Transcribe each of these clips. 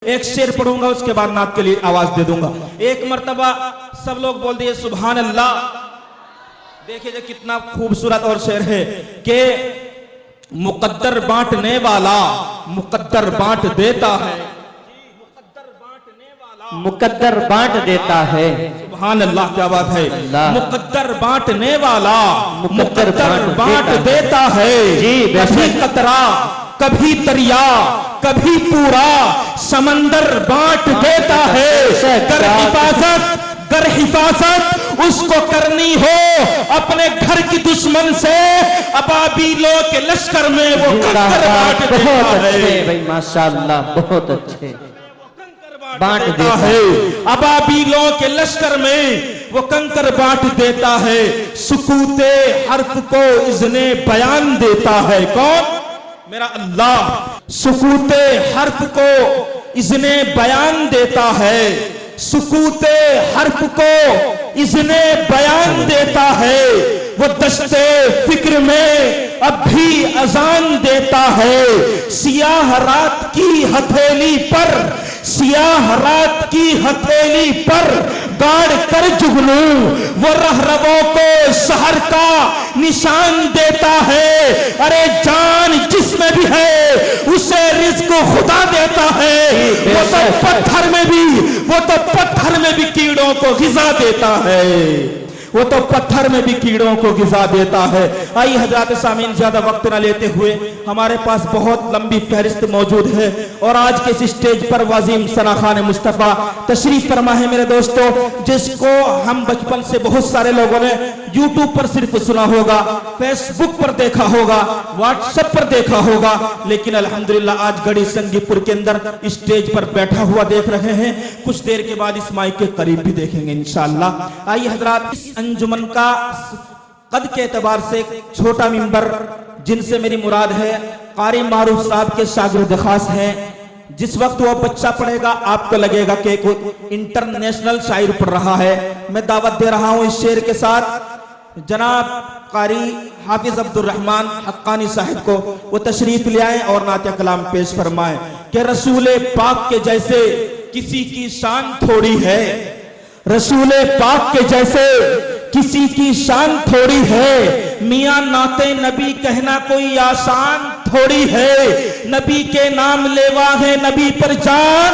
एक शेर पढ़ूंगा, उसके बाद नात के लिए आवाज दे दूंगा। एक मर्तबा सब लोग बोल दिए सुभान अल्लाह। देखिए जो कितना खूबसूरत और शेर है कि मुकद्दर बांटने वाला मुकद्दर बांट देता है, मुकद्दर बांट देता है। सुभान अल्लाह, क्या बात है। मुकद्दर बांटने वाला मुकद्दर बांट देता है। कभी कतरा कभी दरिया कभी पूरा समंदर बांट देता है। गर हिफाजत उसको करनी हो अपने घर की दुश्मन से, अबाबीलों के लश्कर में वो कंकर बांट देता है। भाई माशाअल्लाह, बहुत अच्छे बांट देता है। अबाबीलों के लश्कर में वो कंकर बांट देता है। सुकूते हर्फ को इज़्ने बयान देता है। कौन? मेरा अल्लाह। सुकूते हर्फ को इज़्ने बयान देता है। सुकूते हर्फ को इज़्ने बयान देता है। वो दस्ते फिक्र में अब भी अजान देता है। सियाह रात की हथेली पर सियाह रात की हथेली पर गाड़ कर जुगनू वो रहरवों को शहर का निशान देता है। अरे जान जिसमें भी है उसे रिज़्क खुदा देता है। वो तो पत्थर में भी कीड़ों को ग़िज़ा देता है। वो तो पत्थर में भी कीड़ों को ग़िज़ा देता है। आइए हज़रात सामीन, ज्यादा वक्त ना लेते हुए, हमारे पास बहुत लंबी फहरिस्त मौजूद है और आज के इस स्टेज पर वाजिम सना खान मुस्तफ़ा तशरीफ फरमा है मेरे दोस्तों, जिसको हम बचपन से बहुत सारे लोगों ने यूट्यूब पर सिर्फ सुना होगा, फेसबुक पर देखा होगा, व्हाट्सएप पर देखा होगा, लेकिन अल्हम्दुलिल्लाह आज गढ़ी संगीपुर के अंदर स्टेज पर बैठा हुआ देख रहे हैं। कुछ देर के बाद इस माइक के करीब भी देखेंगे इंशाअल्लाह। आइए हज़रात, इस अंजुमन का कद के एतबार से छोटा मिंबर, जिनसे मेरी मुराद है कारी मारूफ साहब के शागिर्द खास हैं। जिस वक्त वो बच्चा पढ़ेगा आपको लगेगा कि कोई इंटरनेशनल शायर पढ़ रहा है। मैं दावत दे रहा हूं इस शेर के साथ जनाब कारी हाफिज अब्दुल रहमान हक्कानी साहिब को, वो तशरीफ ले आए और नाते कलाम पेश फरमाए कि रसूले पाक के जैसे किसी की शान थोड़ी है। रसूले पाक के जैसे किसी की शान थोड़ी है। मियां नाते नबी कहना कोई आसान थोड़ी है। नबी के नाम लेवा है नबी पर जान,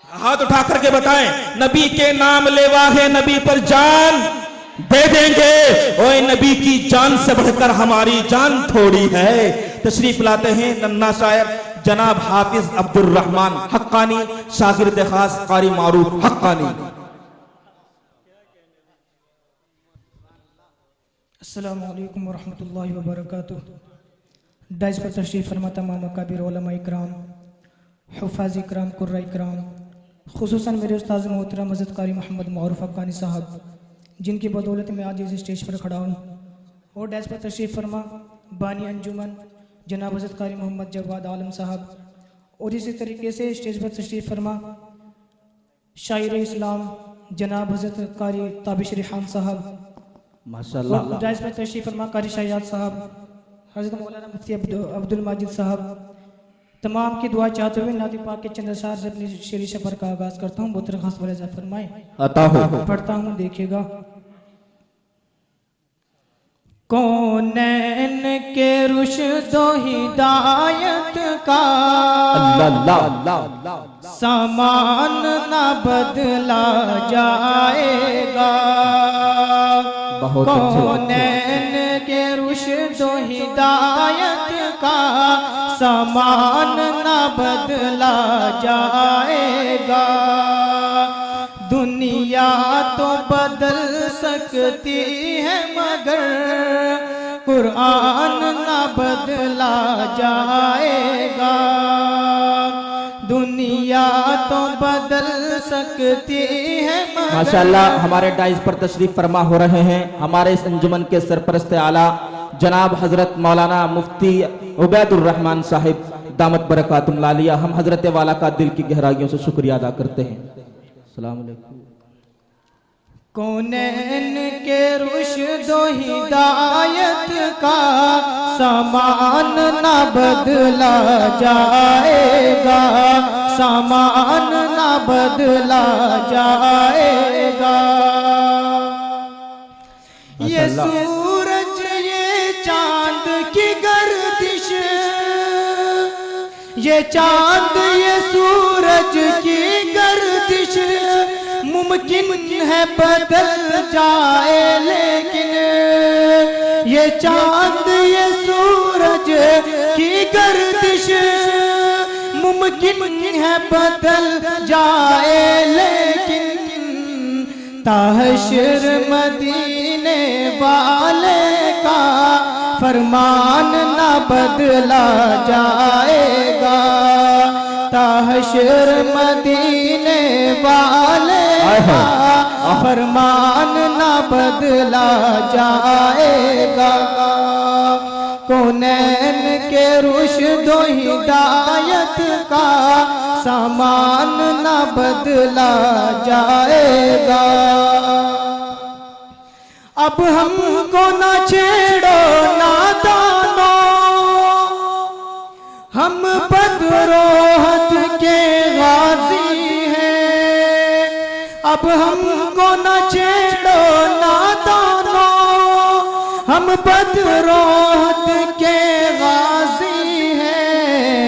हाथ उठा करके बताएं, नबी के नाम लेवा है नबी पर जान दे देंगे। ओए नबी की जान से बढ़कर हमारी जान थोड़ी है। तशरीफ लाते हैं नन्ना शायर जनाब हाफिज अब्दुल रहमान हक्कानी, शागिर्द खास कारी मारूफ हक्कानी। अस्सलामु अलैकुम वरहमतुल्लाहि वबरकातुहू। डाइस पर तशरीफ फरमा तमाम अकाबिर उलमा इकराम, हुफ़ाज़ इकराम, कुर्रा इकराम, खुसूसन मेरे उस्ताद मोहतरम हज़रत कारी मोहम्मद मारूफ हक्कानी साहब, जिनकी बदौलत मैं आज इस स्टेज पर खड़ा हूँ। और डाइस पर तशरीफ फरमा बानी अंजुमन जनाब हज़रत कारी मोहम्मद जवाद आलम साहब, और इसी तरीके से स्टेज पर तशरीफ फरमा शायर इस्लाम जनाब हज़रत कारी ताबिश रिहान साहब माशाअल्लाह। डाइस पर तशरीफ फरमा कारी शाहिद साहब, हज़रत मौलाना मुफ्ती अब्दुल माजिद साहब। तमाम की दुआ चाहते हुए नाती पाक के चंद अशार से अपनी शेरी सफर का आगाज करता हूँ। बहुत खास वजह फरमाए पढ़ता हूँ, देखिएगा। कौनैन के रुश्दो हिदायत का सामान न बदला जाएगा। कौनैन के रुश्दो हिदायत का सामान न बदला जाएगा। दुनिया तो बदल सकती है मगर कुरान न बदला जाएगा। दुनिया तो बदल सकती है मगर। माशाअल्लाह, हमारे डाइस पर तशरीफ फरमा हो रहे हैं हमारे इस अंजुमन के सरपरस्त आला जनाब हजरत मौलाना मुफ्ती उबैदुर रहमान साहिब दामत बरकातुम लालिया। हम हजरत वाला का दिल की गहराइयों से शुक्रिया अदा करते हैं। अस्सलाम वालेकुम। कौनैन के रुश्द व हिदायत का सामान न बदला जाएगा, सामान न बदला जाएगा। ये सूरज ये चांद की गर्दिश, ये चांद ये सूरज की गर्दिश मुमकिन है बदल जाए, लेकिन ये चांद ये सूरज की गर्दिश मुमकिन है बदल जाए, लेकिन ताहशर मदीने वाले का फरमान न बदला जाएगा, ताहशर मदीने वाले का फरमान न बदला जाएगा। कौनैन के रुश्द व हिदायत का सामान न बदला जाएगा। अब हमको न छेड़ो नादानो, हम बदरोहत के गाजी हैं। अब हमको न छेड़ो नादानो, हम बदरोहत के गाजी हैं।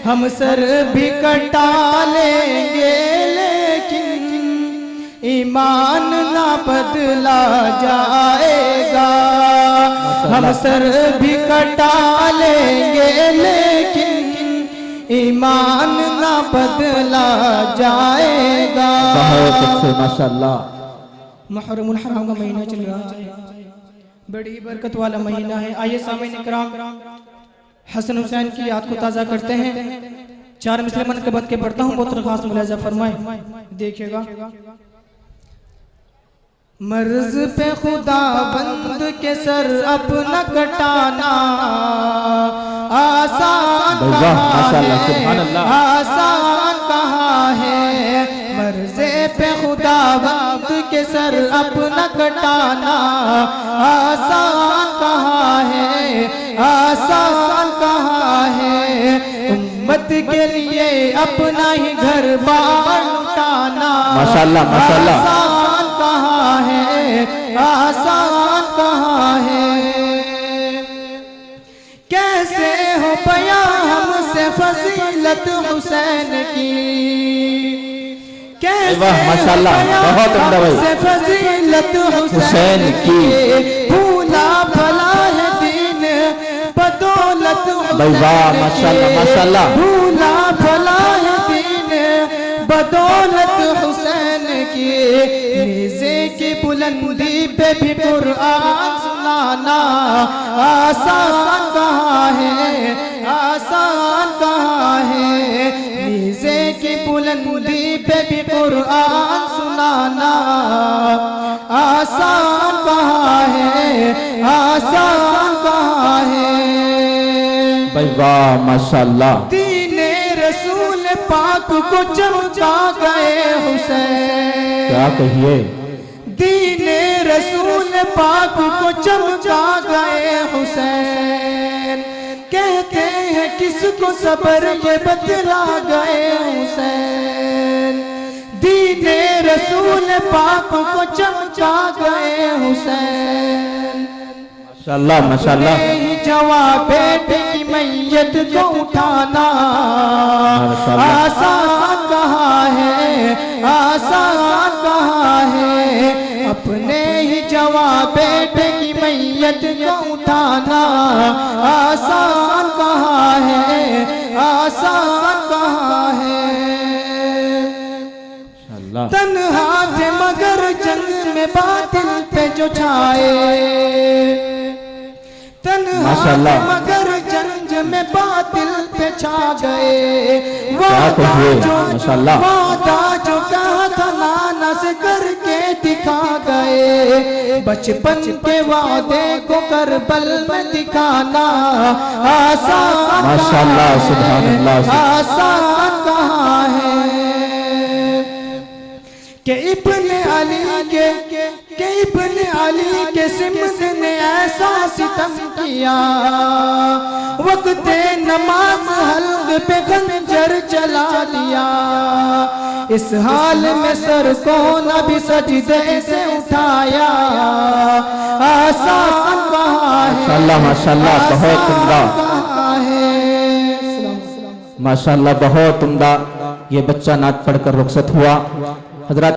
हम सर भी कटा लेंगे, लेकिन ईमान ना बदला जाएगा। हम सर भी कटा लेंगे, लेकिन ईमान ना बदला जाएगा। बहुत अच्छे माशाल्लाह। मुहर्रमुल हराम का महीना चल रहा है, बड़ी बरकत वाला महीना है। आइए सामीन इकराम हसन हुसैन की याद को ताज़ा करते हैं। चार मुसलमान के बद के पढ़ता हूँ, बहुत खास मुलाजा फरमाए, देखिएगा। मर्ज पे खुदा बंद के सर अपना कटाना आसान कहाँ है, आसान कहाँ है। मर्ज़े पे खुदा बंद के सर अपना कटाना आसान कहाँ है, आसान कहाँ है। उम्मत के लिए अपना ही घर बार लुटाना माशाल्लाह माशाल्लाह आसान कहाँ है, आसान कहाँ है। कैसे हो पाया हमसे फजीलत हुसैन की, कैसे माशाल्लाह बहुत उम्दा भाई, हमसे फजीलत हुसैन की। भूला भला है दीन बदौलत भाई, वाह माशाल्लाह माशाल्लाह। भूला भला है दीन बदौलत हुसैन की। नेज़े की बुलंदी पे भी कुरान सुनाना आसान कहाँ है, आसान कहाँ है। नेज़े की बुलंदी पे भी कुरान सुनाना आसान कहाँ है, आसान कहाँ है। भाई वाह माशाल्लाह। दीने रसूल पाक को चमचा गए हुसैन, क्या कहिए। दीने रसूल पाक को चमचा गए हुसैन। कहते हैं किसको सब्र ये बतला गए हुसैन। दीने रसूल पाक को चमचा गए हुसैन। माशाल्लाह माशाल्लाह। जवाब बेटे की मैयत को उठाना आसान कहाँ है, आसान कहाँ है। अपने ही जवाब बेटे की मैयत को उठाना आसान कहाँ है, आसान कहाँ है। तन्हा थे मगर जंग में बातिल पे जो छाए, तन्हा मगर जंग में बातिल पे छा गए। वादा जो कहा था नाना से करके दिखा गए। बचपन के वादे को करबल में दिखाना आसान माशाल्लाह सुभान अल्लाह। आसान कहाँ है कि इब्ने अली के इब्न अली के सिमत ने ऐसा सितम किया, वक्त नमाज हल्क पे खंजर चला दिया। इस हाल में सर को नबी सजदे से उठाया, आसान कहाँ है, माशाल्लाह माशाल्लाह, बहुत उम्दा, कहाँ है। माशाल्लाह बहुत उम्दा। ये बच्चा नात पढ़कर रुखसत हुआ। हजरत